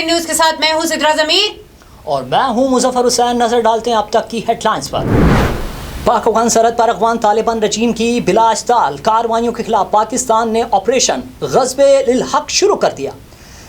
PTN news के साथ मैं हूं सिद्रा ज़मीर और मैं हूं मुजफ्फर हुसैन। नजर डालते हैं अब तक की हेडलाइंस पर। पाक अफगान सरहद पर अफगान तालिबान रजीम की बिलाइस्ताल कार्रवाइयों के खिलाफ पाकिस्तान ने ऑपरेशन ग़ज़्ब-ए-इल-हक़ शुरू कर दिया।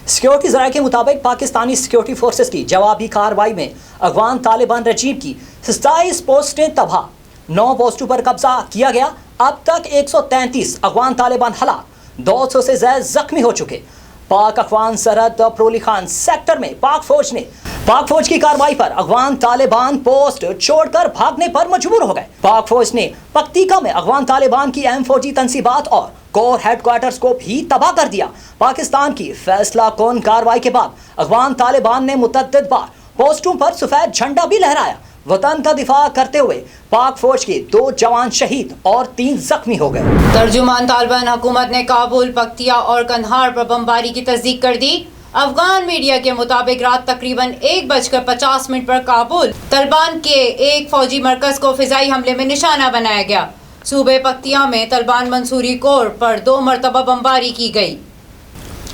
सिक्योरिटी ज़राए के मुताबिक पाकिस्तानी सिक्योरिटी फोर्सेस की जवाबी कार्रवाई में अफगान तालिबान रजीम की 27 पोस्टें तबाह, 9 पोस्टों पर कब्जा किया गया। अब तक 133 अफगान तालिबान हलाक, 200 से ज़्यादा जख्मी हो चुके। पाक अफगान सरहद प्रोली खान सेक्टर में पाक फौज की कार्रवाई पर अफगान तालिबान पोस्ट छोड़कर भागने पर मजबूर हो गए। पाक फौज ने पक्तिका में अफगान तालिबान की अहम फौजी तंसीबात और कोर हेडक्वार्टर्स को भी तबाह कर दिया। पाकिस्तान की फैसला कौन कार्रवाई के बाद अफगान तालिबान ने मुतअद्दिद बार पोस्टों पर सफेद झंडा भी लहराया। वतन का दिफा करते हुए पाक फौज के 2 जवान शहीद और 3 जख्मी हो गए। तर्जुमान तालिबान हुकूमत ने काबुल, पक्तिया और कंधार पर बमबारी की तस्दीक कर दी। अफगान मीडिया के मुताबिक रात तकरीबन 1:50 पर काबुल तालिबान के एक फौजी मरकज को फिजाई हमले में निशाना बनाया गया। सूबे पक्तिया में तालिबान मंसूरी कोर पर 2 मरतबा बमबारी की गई।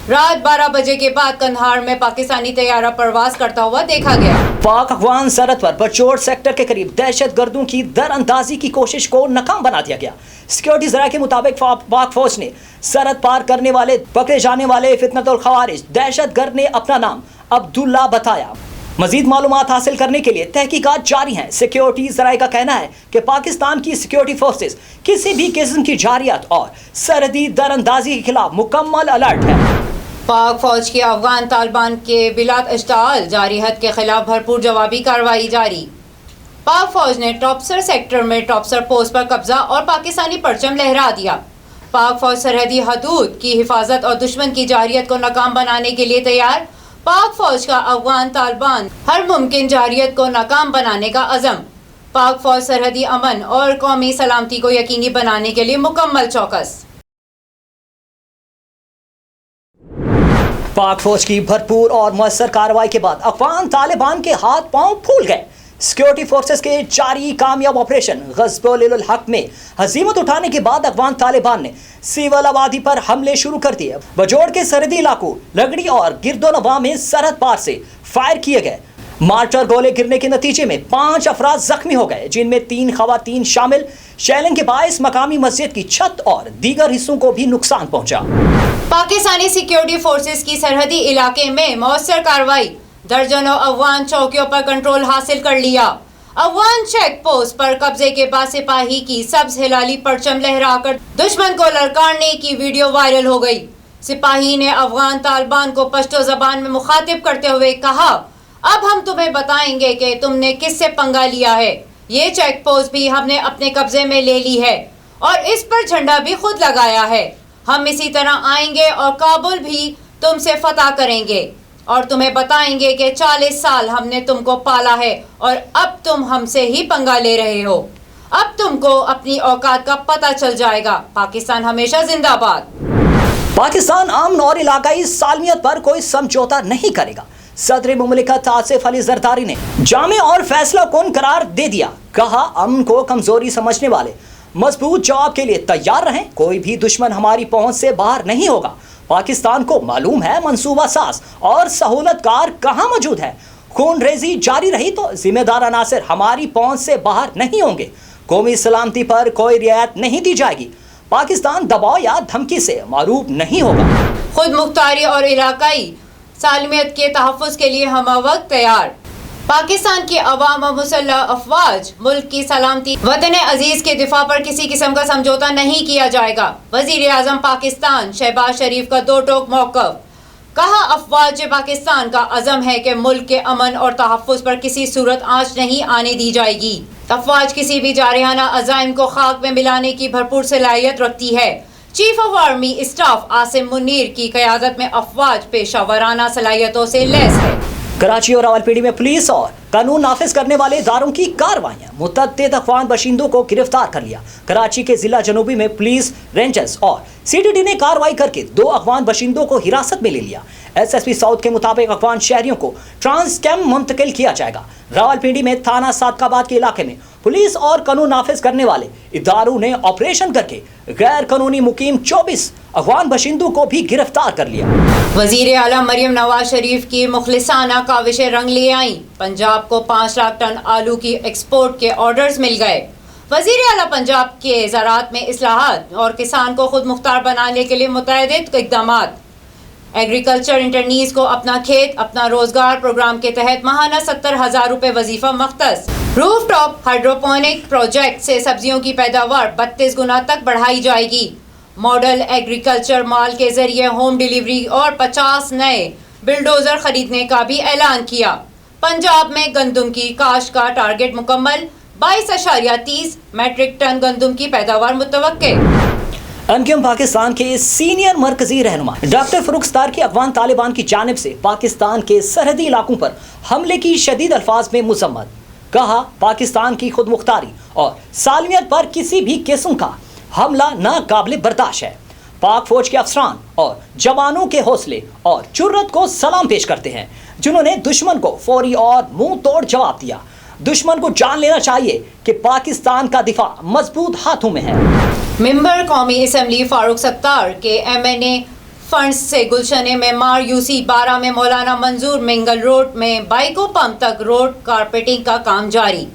रात 12 बजे के बाद कंधार में पाकिस्तानी तैयारा परवाज करता हुआ देखा गया। पाक अफगान सरहद पर बचोड़ सेक्टर के करीब दहशत गर्दों की दरअंदाजी की कोशिश को नाकाम बना दिया गया। सिक्योरिटी ज़राए के मुताबिक पाक फौज ने सरहद पार करने वाले पकड़े जाने वाले फितनतुल खवारिज दहशत गर्द ने अपना नाम अब्दुल्ला बताया। मजीद मालूमात हासिल करने के लिए तहकीकात जारी हैं। सिक्योरिटी ज़राए का कहना है कि पाकिस्तान की सिक्योरिटी फोर्सेस किसी भी किस्म की जारियत और सरहदी दरअंदाजी के खिलाफ मुकम्मल अलर्ट है। पाक फौज की अफगान तालिबान के बिलात इश्ताल जारी हद के खिलाफ भरपूर जवाबी कार्रवाई जारी। पाक फौज ने टॉपसर सेक्टर में टॉपसर पोस्ट पर कब्जा और पाकिस्तानी परचम लहरा दिया। पाक फौज सरहदी हदूद की हिफाजत और दुश्मन की जारियत को नाकाम बनाने के लिए तैयार। पाक फौज का अफगान तालिबान हर मुमकिन जारियत को नाकाम बनाने का अज़म। पाक फौज सरहदी अमन और कौमी सलामती को यकीनी बनाने के लिए मुकम्मल चौकस। पाक फौज की भरपूर और मुअस्सर कार्रवाई के बाद अफगान तालिबान के हाथ पांव फूल गए। सिक्योरिटी फोर्सेस के जारी कामयाब ऑपरेशन ग़ज़्ब-ए-इल-हक़ में हज़ीमत उठाने के बाद अफगान तालिबान ने सिविल आबादी पर हमले शुरू कर दिए। बजोड़ के सरहदी इलाकों लगड़ी और गिरदोनवा में सरहद पार से फायर किए गए। मार्टर गोले गिरने के नतीजे में 5 अफराद जख्मी हो गए, जिनमें 3 खवातीन शामिल। शेलिंग के बायस मकामी मस्जिद की छत और दीगर हिस्सों को भी नुकसान पहुंचा। पाकिस्तानी सिक्योरिटी फोर्सेस की सरहदी इलाके में मौसर कार्रवाई, दर्जनों अफगान चौकियों पर कंट्रोल हासिल कर लिया। अफगान चेक पोस्ट पर कब्जे के बाद सिपाही की सब्ज हिलाली परचम लहराकर दुश्मन को ललकारने की वीडियो वायरल हो गई। सिपाही ने अफगान तालिबान को पश्तो जबान में मुखातिब करते हुए कहा, अब हम तुम्हें बताएंगे कि तुमने किससे पंगा लिया है। ये चेक पोस्ट भी हमने अपने कब्जे में ले ली है और इस पर झंडा भी खुद लगाया है। हम इसी तरह आएंगे और काबुल भी तुमसे फतह करेंगे और तुम्हें बताएंगे कि 40 साल हमने तुमको पाला है और अब तुम हमसे ही पंगा ले रहे हो। अब तुमको अपनी औकात का पता चल जाएगा। पाकिस्तान हमेशा जिंदाबाद। पाकिस्तान अमन और इलाकाई सालमियत पर कोई समझौता नहीं करेगा। सदर मुमलिकत आसिफ अली जरदारी ने जामे और फैसला कौन करार दे दिया। कहा, अमन को कमजोरी समझने वाले मजबूत जवाब के लिए तैयार रहें। कोई भी दुश्मन हमारी पहुंच से बाहर नहीं होगा। पाकिस्तान को मालूम है मंसूबा साज और सहूलतकार कहां मौजूद है। खून रेजी जारी रही तो जिम्मेदार अनासर हमारी पहुंच से बाहर नहीं होंगे। कौमी सलामती पर कोई रियायत नहीं दी जाएगी। पाकिस्तान दबाव या धमकी से मारूफ नहीं होगा। खुद मुख्तारी और इलाकाई सालमियत के तहफ़्फ़ुज़ के लिए हम वक्त तैयार। पाकिस्तान की अवाम और मुसल्लह अफवाज मुल्क की सलामती वतन अजीज के दिफा पर किसी किस्म का समझौता नहीं किया जाएगा। वज़ीर आज़म पाकिस्तान शहबाज शरीफ का 2 टोक मौक़िफ़। कहा, अफवाज पाकिस्तान का अज़म है कि मुल्क के अमन और तहफ़्फ़ुज़ पर किसी सूरत आँच नहीं आने दी जाएगी। अफवाज किसी भी जारहाना अज़ाइम को खाक में मिलाने की भरपूर सलाहियत रखती है। Chief of army staff Asim Munir की क़यादत में अफवाज पेशावराना सलाहियतों से लैस है। कराची और रावलपिंडी में पुलिस और कानून नाफिज करने वाले इदारों की कार्रवाइयां, मुतअद्दिद अफगान बाशिंदों को गिरफ्तार कर लिया। कराची के जिला जनूबी में पुलिस रेंजर्स और CTD ने कार्रवाई करके 2 अफगान बशिंदों को हिरासत में ले लिया। SSP साउथ के मुताबिक अफगान शहरियों को ट्रांस कैंप मुंतकिल किया जाएगा। रावलपिंडी में थाना सादकाबाद के इलाके में पुलिस और कानून नाफिज करने वाले इदारों ने ऑपरेशन करके गैर कानूनी मुकीम 24 अफगान बशिंदों को भी गिरफ्तार कर लिया। वजीर आला मरियम नवाज शरीफ की मुखलिसाना काविशें रंग ले आईं। पंजाब को 5 लाख टन आलू की एक्सपोर्ट के ऑर्डर्स मिल गए। वजीर आला पंजाब के ज़राअत में इस्लाहात और किसान को खुद मुख्तार बनाने के लिए मुतअद्दिद इक़दामात। एग्रीकल्चर इंटरनीज को अपना खेत अपना रोजगार प्रोग्राम के तहत माहाना 70,000 रुपए वजीफा मख्तस। रूफ टॉप हाइड्रोपोनिक प्रोजेक्ट से सब्जियों की पैदावार 32 गुना तक बढ़ाई जाएगी। मॉडल एग्रीकल्चर माल के जरिए होम डिलीवरी और 50 नए बिल्डोजर खरीदने का भी ऐलान किया। पंजाब में गंदम की काश्त का टारगेट मुकम्मल, 22.30 मैट्रिक टन गंदम की पैदावार मुतवक्के। एमक्यूएम पाकिस्तान के सीनियर मरकजी रहनुमा डॉक्टर फरूख सत्तार की अफगान तालिबान की जानिब से पाकिस्तान के सरहदी इलाकों पर हमले की शदीद अल्फाज में मुजम्मत। कहा, पाकिस्तान की खुद मुख्तारी और सालमियत पर किसी भी किस्म का हमला नाकाबिले बर्दाश्त है। पाक फौज के अफसरान और जवानों के हौसले और जुर्रत को सलाम पेश करते हैं, जिन्होंने दुश्मन को फौरी और मुंह तोड़ जवाब दिया। दुश्मन को जान लेना चाहिए कि पाकिस्तान का दिफा मजबूत हाथों में है। मेंबर कौमी असम्बली फारूक सत्तार के MNA फंड्स से गुलशने में मार UC 12 में मौलाना मंजूर मिंगल रोड में बाइको पंप तक रोड कारपेटिंग का काम जारी।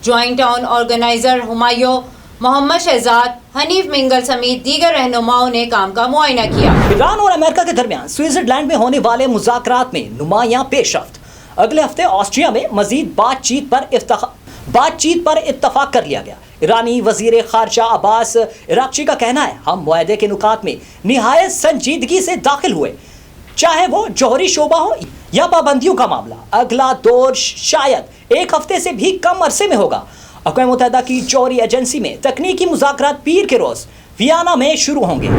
Joint town organizer Humayun Mohammad Shahzad Hanif Mingal समेत दीगर रहनुमाओं ने काम का मुआयना किया। ईरान और अमेरिका के दरमियान स्विट्जरलैंड में होने वाले मुज़ाकरात में नुमायां पेशरफ्त। अगले हफ्ते ऑस्ट्रिया में मजीद बातचीत पर इत्तफाक कर लिया गया। ईरानी वजीर खारजा अब्बास इराक्ची का कहना है, हम मुआहदे के नुकात में निहायत संजीदगी से दाखिल हुए, चाहे वो जौहरी शोबा हो या पाबंदियों का मामला। अगला दौर शायद 1 हफ्ते से भी कम अरसे में होगा। अक़वाम मुत्तहिदा की जौहरी एजेंसी में तकनीकी मुज़ाकरात पीर के रोज वियना में शुरू होंगे।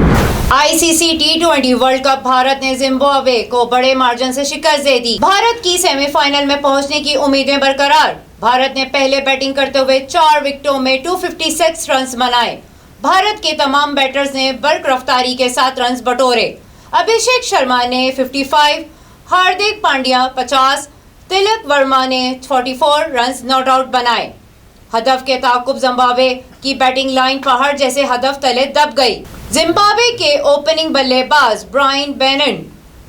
ICC T20 world cup Bharat ने जिम्बाब्वे को बड़े मार्जिन से शिकस्त दे दी। भारत की सेमीफाइनल में पहुंचने की उम्मीदें बरकरार। भारत ने पहले बैटिंग करते हुए 4 विकेटों में 256 रन बनाए। भारत के तमाम बैटर्स ने बर्क रफ्तारी के साथ रन बटोरे। अभिषेक शर्मा ने 55, हार्दिक पांड्या 50, तिलक वर्मा ने 44 रन नॉट आउट बनाए। हदफ के ताकुब जिम्बाब्वे की बैटिंग लाइन पहाड़ जैसे हदफ तले दब गई। जिम्बाब्वे के ओपनिंग बल्लेबाज ब्रायन बेनन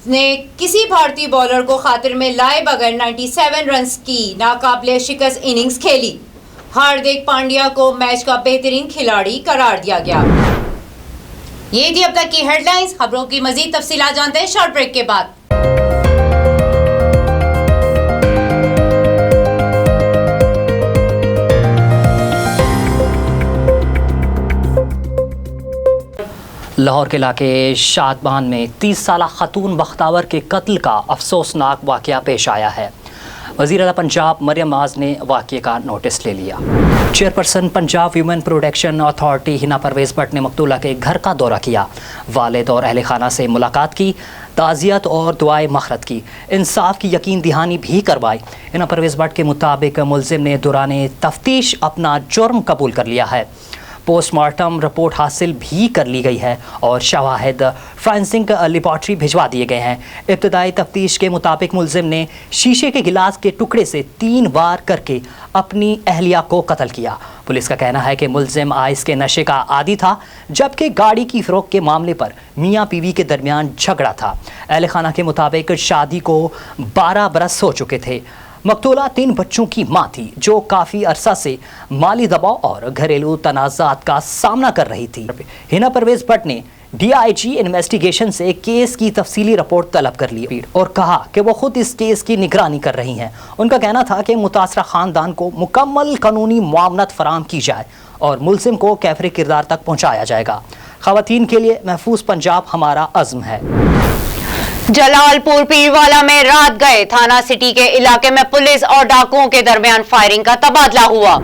ने किसी भारतीय बॉलर को खातिर में लाए बगैर 97 रन की नाकाबिले शिकस्त इनिंग्स खेली। हार्दिक पांड्या को मैच का बेहतरीन खिलाड़ी करार दिया गया। ये थी अब तक की हेडलाइंस। खबरों की मजीद तफसीलात जानते हैं शॉर्ट ब्रेक के बाद। लाहौर के इलाके शादबान में 30 साला खतून बख्तावर के कत्ल का अफसोसनाक वाक़या पेश आया है। वज़ीर आला पंजाब मरियम नवाज ने वाक़ये का नोटिस ले लिया। Chairperson Punjab human protection authority Hina Parvez Bhatt ने मकतूला के घर का दौरा किया, वालिद और अहल खाना से मुलाकात की, ताज़ियत और दुआए मग़फ़िरत की, इंसाफ की यकीन दहानी भी करवाई। हिना परवेज़ भट्ट के मुताबिक मुलज़िम ने दौरान तफ्तीश अपना जुर्म कबूल कर लिया है। पोस्टमार्टम रिपोर्ट हासिल भी कर ली गई है और शवाहिद फॉरेंसिक लेबॉर्ट्री भिजवा दिए गए हैं। इब्तदाई तफ्तीश के मुताबिक मुलजिम ने शीशे के गिलास के टुकड़े से 3 वार करके अपनी अहलिया को कत्ल किया। पुलिस का कहना है कि मुलजिम आइस के नशे का आदी था, जबकि गाड़ी की फ़रोख्त के मामले पर मियाँ बीवी के दरमियान झगड़ा था। अहल खाना के मुताबिक शादी को 12 बरस हो चुके थे। मकतूला 3 बच्चों की मां थी, जो काफ़ी अरसा से माली दबाव और घरेलू तनाज़ात का सामना कर रही थी। हिना परवेज़ भट्ट ने DIG इन्वेस्टिगेशन से केस की तफसीली रिपोर्ट तलब कर ली और कहा कि वो खुद इस केस की निगरानी कर रही हैं। उनका कहना था कि मुतासरा ख़ानदान को मुकम्मल कानूनी मुआवनत फराम की जाए और मुलजिम को कैफरे किरदार तक पहुँचाया जाएगा। ख़वातीन के लिए महफूज पंजाब हमारा अज़्म है। जलालपुर पीरवाला में रात गए थाना सिटी के इलाके में पुलिस और डाकुओं के दरमियान फायरिंग का तबादला हुआ।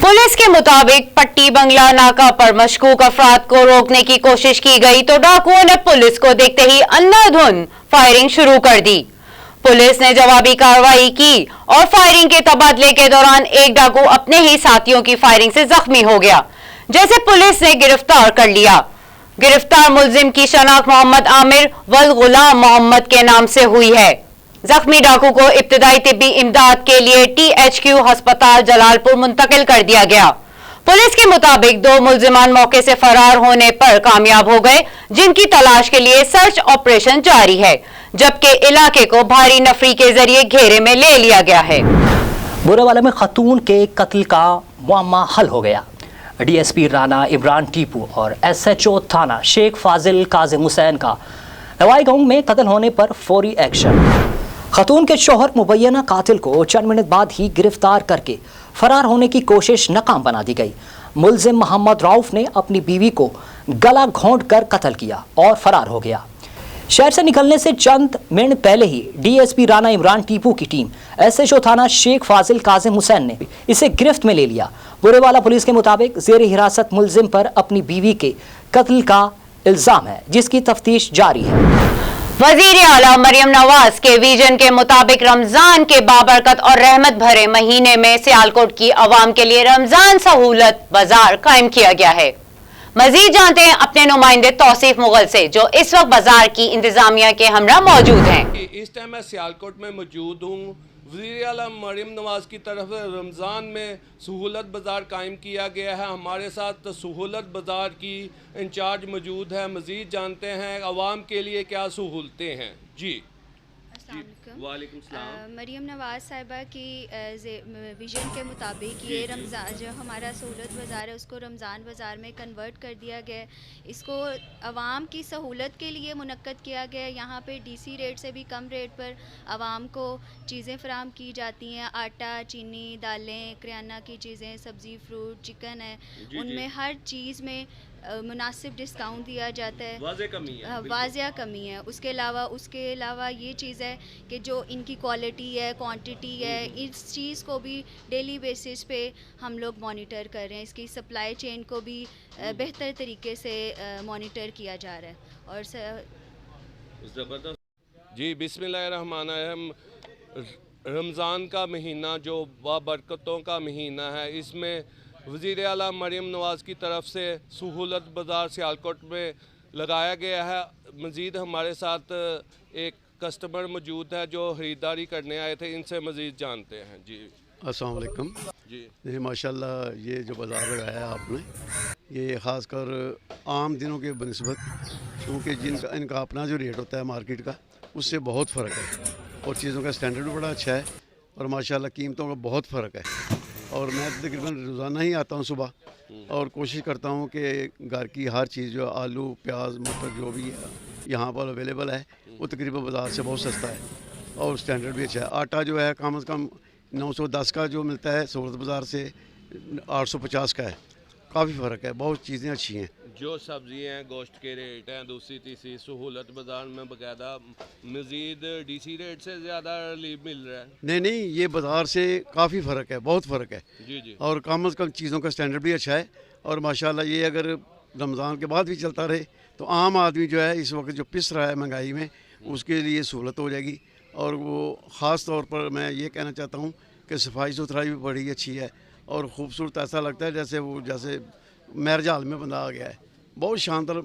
पुलिस के मुताबिक पट्टी बंगला नाका पर मशकूक अफराद को रोकने की कोशिश की गई तो डाकुओं ने पुलिस को देखते ही अंधाधुंध फायरिंग शुरू कर दी। पुलिस ने जवाबी कार्रवाई की और फायरिंग के तबादले के दौरान एक डाकू अपने ही साथियों की फायरिंग से जख्मी हो गया, जैसे पुलिस ने गिरफ्तार कर लिया। गिरफ्तार मुलजिम की शनाख्त मोहम्मद आमिर वल गुलाम मोहम्मद के नाम से हुई है। जख्मी डाकू को इब्तदाई तिब्बी इमदाद के लिए THQ अस्पताल जलालपुर मुंतकिल कर दिया गया। पुलिस के मुताबिक 2 मुलजिमान मौके से फरार होने पर कामयाब हो गए, जिनकी तलाश के लिए सर्च ऑपरेशन जारी है, जबकि इलाके को भारी नफरी के जरिए घेरे में ले लिया गया है। बुरेवाला में खतून के कत्ल का मुअम्मा हल हो गया। DSP राना इमरान टीपू और SHO थाना शेख फाजिल काजिम हुसैन का नवाई गांव में कत्ल होने पर फौरी एक्शन। खतून के शोहर मुबैना कातिल को चंद मिनट बाद ही गिरफ्तार करके फरार होने की कोशिश नाकाम बना दी गई। मुलजिम मोहम्मद रऊफ ने अपनी बीवी को गला घोंट कर कत्ल किया और फरार हो गया। शहर से निकलने से चंद मिनट पहले ही DSP राना इमरान टीपू की टीम SHO थाना शेख फाजिल काजिम हुसैन ने इसे गिरफ्त में ले लिया। बुरेवाला पुलिस के मुताबिक जेर हिरासत मुलजिम पर अपनी बीवी के कत्ल का इल्जाम है, जिसकी तफ्तीश जारी है। वजीर आला मरियम नवाज के विजन के मुताबिक रमजान के बाबरकत और रहमत भरे महीने में सियालकोट की आवाम के लिए रमजान सहूलत बाजार कायम किया गया है। मजीद जानते हैं अपने नुमाइंदे तौसीफ मुगल से, जो इस वक्त बाजार की इंतजामिया के हमरा मौजूद हैं। इस टाइम मैं सियालकोट में मौजूद हूँ। वज़ीर आला मरियम नवाज़ की तरफ से रमज़ान में सहूलत बाज़ार कायम किया गया है। हमारे साथ सहूलत बाज़ार की इंचार्ज मौजूद है। मज़ीद जानते हैं आवाम के लिए क्या सहूलतें हैं। जी वालेकुम सलाम। मरियम नवाज़ साहिबा की विज़न के मुताबिक ये रमज़ान जो हमारा सहूलत बाज़ार है उसको रमज़ान बाज़ार में कन्वर्ट कर दिया गया। इसको आवाम की सहूलत के लिए मुनक्कद किया गया। यहाँ पे DC रेट से भी कम रेट पर आवाम को चीज़ें फराहम की जाती हैं। आटा, चीनी, दालें, करियाना की चीज़ें, सब्ज़ी, फ्रूट, चिकन है, उनमें हर चीज़ में मुनासिब डिस्काउंट दिया जाता है। वाज़िया कमी है। उसके अलावा ये चीज़ है कि जो इनकी क्वालिटी है, क्वांटिटी है, इस चीज़ को भी डेली बेसिस पे हम लोग मॉनिटर कर रहे हैं। इसकी सप्लाई चेन को भी बेहतर तरीके से मॉनिटर किया जा रहा है। और ज़बरदस्त। जी बिस्मिल्लाहिर्रहमानिर्रहीम। रमज़ान का महीना जो बाबरकतों का महीना है, इसमें वज़ीर आला मरियम नवाज़ की तरफ से सहूलत बाज़ार सियालकोट में लगाया गया है। मज़ीद हमारे साथ एक कस्टमर मौजूद है जो ख़रीदारी करने आए थे, इनसे मज़ीद जानते हैं। जी अस्सलाम वालेकुम। जी माशाल्लाह, ये जो बाज़ार लगाया है आपने, ये ख़ासकर आम दिनों के बनस्बत, क्योंकि इनका अपना जो रेट होता है मार्केट का, उससे बहुत फ़र्क है और चीज़ों का स्टैंडर्ड भी बड़ा अच्छा है और माशाल्लाह कीमतों का बहुत फ़र्क है। और मैं तकरीबन रोज़ाना ही आता हूँ सुबह और कोशिश करता हूँ कि घर की हर चीज़ जो आलू, प्याज, मटर जो भी यहाँ पर अवेलेबल है वो तकरीबन बाज़ार से बहुत सस्ता है और स्टैंडर्ड भी अच्छा है। आटा जो है कम से कम 910 का जो मिलता है सहूलत बाज़ार से 850 का है। काफ़ी फ़र्क है, बहुत चीज़ें अच्छी हैं। जो सब्ज़ी हैं, गोश्त के रेट हैं दूसरी तीसरी सहूलत बाज़ार में बाकायदा मज़ीद DC रेट से ज़्यादा रिलीफ मिल रहा है। नहीं, ये बाज़ार से काफ़ी फ़र्क है, बहुत फ़र्क है। जी और कम से कम चीज़ों का स्टैंडर्ड भी अच्छा है और माशाल्लाह ये अगर रमज़ान के बाद भी चलता रहे तो आम आदमी जो है इस वक्त जो पिस रहा है महंगाई में, उसके लिए सहूलत हो जाएगी। और वो ख़ास तौर पर मैं ये कहना चाहता हूँ कि सफाई सुथराई भी बड़ी अच्छी है और ख़ूबसूरत, ऐसा लगता है जैसे मैरिज हॉल में बंदा आ गया है। बहुत शानदार,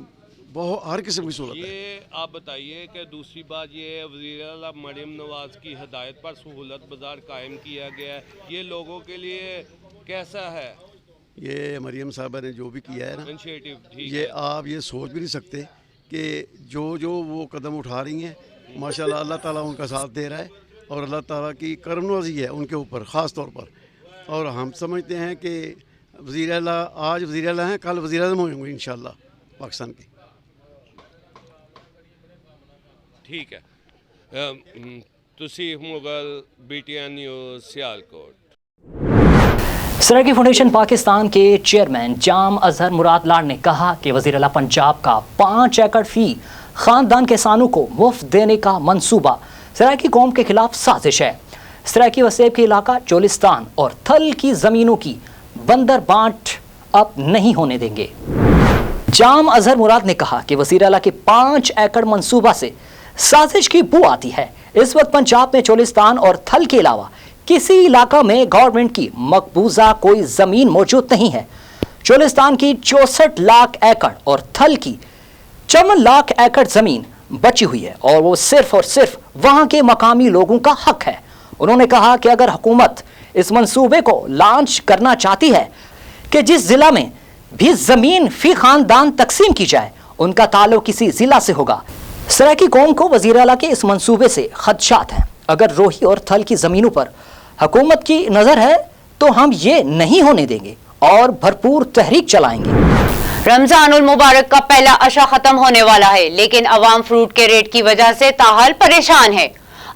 बहुत हर किस्म की सहूलत है। ये आप बताइए कि दूसरी बात ये है, वज़ीर आला मरियम नवाज़ की हदायत पर सहूलत बाज़ार कायम किया गया है, ये लोगों के लिए कैसा है? ये मरियम साहबा ने जो भी किया है ना, इनिशिएटिव, ये आप ये सोच भी नहीं सकते कि जो वो कदम उठा रही हैं, माशाल्लाह अल्लाह ताला उनका साथ दे रहा है और अल्लाह ताला की करमनवाज़ी है उनके ऊपर ख़ास तौर पर। और हम समझते हैं कि वज़ीर आला आज वज़ीर आला हैं, कल वज़ीर आज़म होंगे इंशाअल्लाह पाकिस्तान के। ठीक है। Tauseef Mughal, BTN news, Sialkot. Saraiki foundation Pakistan के चेयरमैन जाम अजहर मुराद लाड ने कहा कि वज़ीर आला पंजाब का 5 एकड़ फी ख़ानदान किसानों को मुफ्त देने का मंसूबा सराकी कौम के खिलाफ साजिश है। सराकी वसेब के इलाका चोलिस्तान और थल की ज़मीनों की बंदर बांट अब नहीं होने देंगे। जाम अजहर मुराद ने कहा कि वज़ीर आला के 5 एकड़ मंसूबा से साजिश की बू आती है। इस वक्त पंजाब में चोलिस्तान और थल के अलावा किसी इलाका में गवर्नमेंट की मकबूजा कोई ज़मीन मौजूद नहीं है। चोलिस्तान की 64 लाख एकड़ और थल की 54 लाख एकड़ जमीन बची हुई है और वो सिर्फ और सिर्फ वहां के मकामी लोगों का हक है। उन्होंने कहा कि अगर हुकूमत इस मंसूबे को लॉन्च करना चाहती है कि जिस जिला में भी जमीन फी खानदान तकसीम की जाए, उनका ताल्लुक किसी जिला से होगा। सराकी कौम को वजीर आला के इस मंसूबे से खदशात हैं। अगर रोही और थल की जमीनों पर हुकूमत की नजर है तो हम ये नहीं होने देंगे और भरपूर तहरीक चलाएंगे। रमजानुल मुबारक का पहला अशा खत्म होने वाला है, लेकिन अवाम फ्रूट के रेट की वजह से ताहाल परेशान है।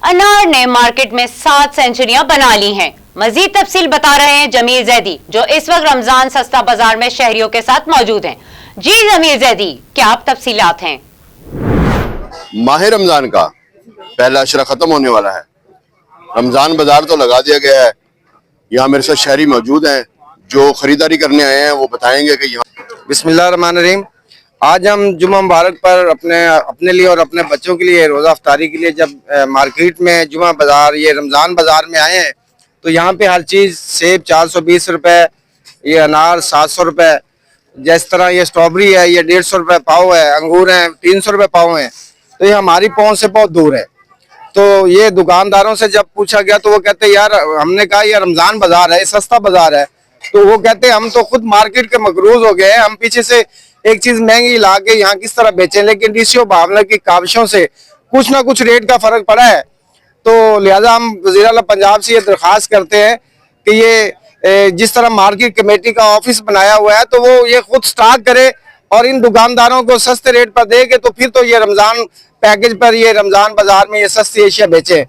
अनार ने मार्केट में 7 सेंचुरियां बना ली हैं। मजीद तफसील बता रहे हैं जमील जैदी, जो इस वक्त रमजान सस्ता बाजार में शहरियों के साथ मौजूद हैं। जी जमील जैदी, क्या आप तफसीलात हैं? माह रमजान का पहला अशरा खत्म होने वाला है। रमजान बाजार तो लगा दिया गया है। यहाँ मेरे साथ शहरी मौजूद हैं जो खरीदारी करने आए हैं, वो बताएंगे कि यहाँ बिस्मिल्लाहिर्रहमानिर्रहीम। आज हम जुम्मा मुबारक पर अपने लिए और अपने बच्चों के लिए रोज़ा अफ्तारी के लिए जब मार्केट में जुम्मा बाजार ये रमज़ान बाजार में आए हैं तो यहाँ पे हर चीज़ सेब 420 रुपये, ये अनार 700 रुपये, जिस तरह ये स्ट्रॉबेरी है ये 150 रुपये पाव है, अंगूर हैं 300 रुपये पाव हैं। तो ये हमारी पहुँच से बहुत दूर है। तो ये दुकानदारों से जब पूछा गया तो वो कहते यार, हमने कहा ये रमज़ान बाजार है, सस्ता बाजार है। तो वो कहते हम तो खुद मार्केट के मकरूज हो गए हैं, हम पीछे से एक चीज महंगी ला के यहाँ किस तरह बेचें। लेकिन डीसीओ भावना की काविशों से कुछ ना कुछ रेट का फर्क पड़ा है। तो लिहाजा हम वज़ीर आला पंजाब से ये दरख्वास्त करते हैं कि ये जिस तरह मार्केट कमेटी का ऑफिस बनाया हुआ है तो वो ये खुद स्टॉक करे और इन दुकानदारों को सस्ते रेट पर दे के तो फिर तो ये रमजान पैकेज पर ये रमजान बाजार में ये सस्ती एशिया बेचे।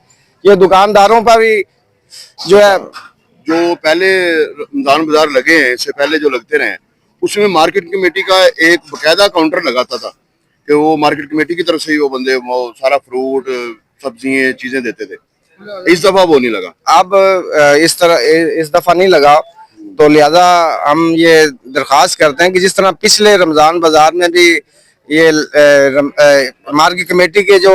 ये दुकानदारों पर भी जो है, जो पहले रमजान बाजार लगे हैं, इससे पहले जो लगते रहे, उसमें मार्केट कमेटी का एक बकायदा काउंटर लगाता था कि वो मार्केट कमेटी की तरफ से ही वो बंदे वो सारा फ्रूट सब्जियां चीजें देते थे। इस दफा वो नहीं लगा। अब इस दफा नहीं लगा। तो लिहाजा हम ये दरख्वास्त करते हैं कि जिस तरह पिछले रमजान बाजार में भी ये मार्केट कमेटी के जो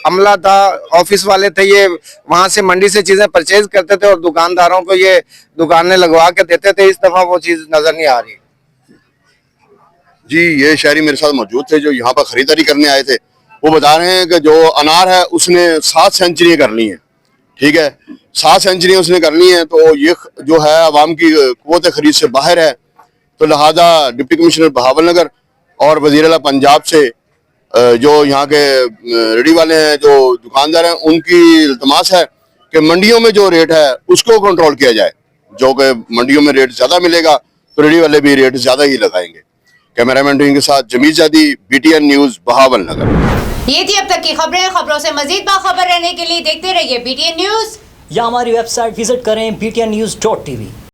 अमला था, ऑफिस वाले थे, ये वहां से मंडी से चीजें परचेज करते थे और दुकानदारों को ये दुकानें लगवा के देते थे। इस दफा वो चीज नजर नहीं आ रही। जी, ये शहरी मेरे साथ मौजूद थे जो यहाँ पर खरीदारी करने आए थे। वो बता रहे हैं कि जो अनार है उसने 7 सेंचुरियां कर ली हैं। ठीक है, 7 सेंचुरियां उसने कर ली हैं, तो ये जो है आवाम की कुव्वत खरीद से बाहर है। तो लिहाजा डिप्टी कमिश्नर बहावलनगर और वज़ीर आला पंजाब से जो यहाँ के रेडी वाले हैं, जो दुकानदार हैं, उनकी इल्तमास है कि मंडियों में जो रेट है उसको कंट्रोल किया जाए। जो कि मंडियों में रेट ज्यादा मिलेगा तो रेडी वाले भी रेट ज्यादा ही लगाएंगे। कैमरामैन टीम के साथ जमील जादी, BTN न्यूज, बहावलनगर। ये थी अब तक की खबरें। खबरों से मजीद बाखबर रहने के लिए देखते रहिए BTN न्यूज या हमारी वेबसाइट विजिट करें btnnews.tv।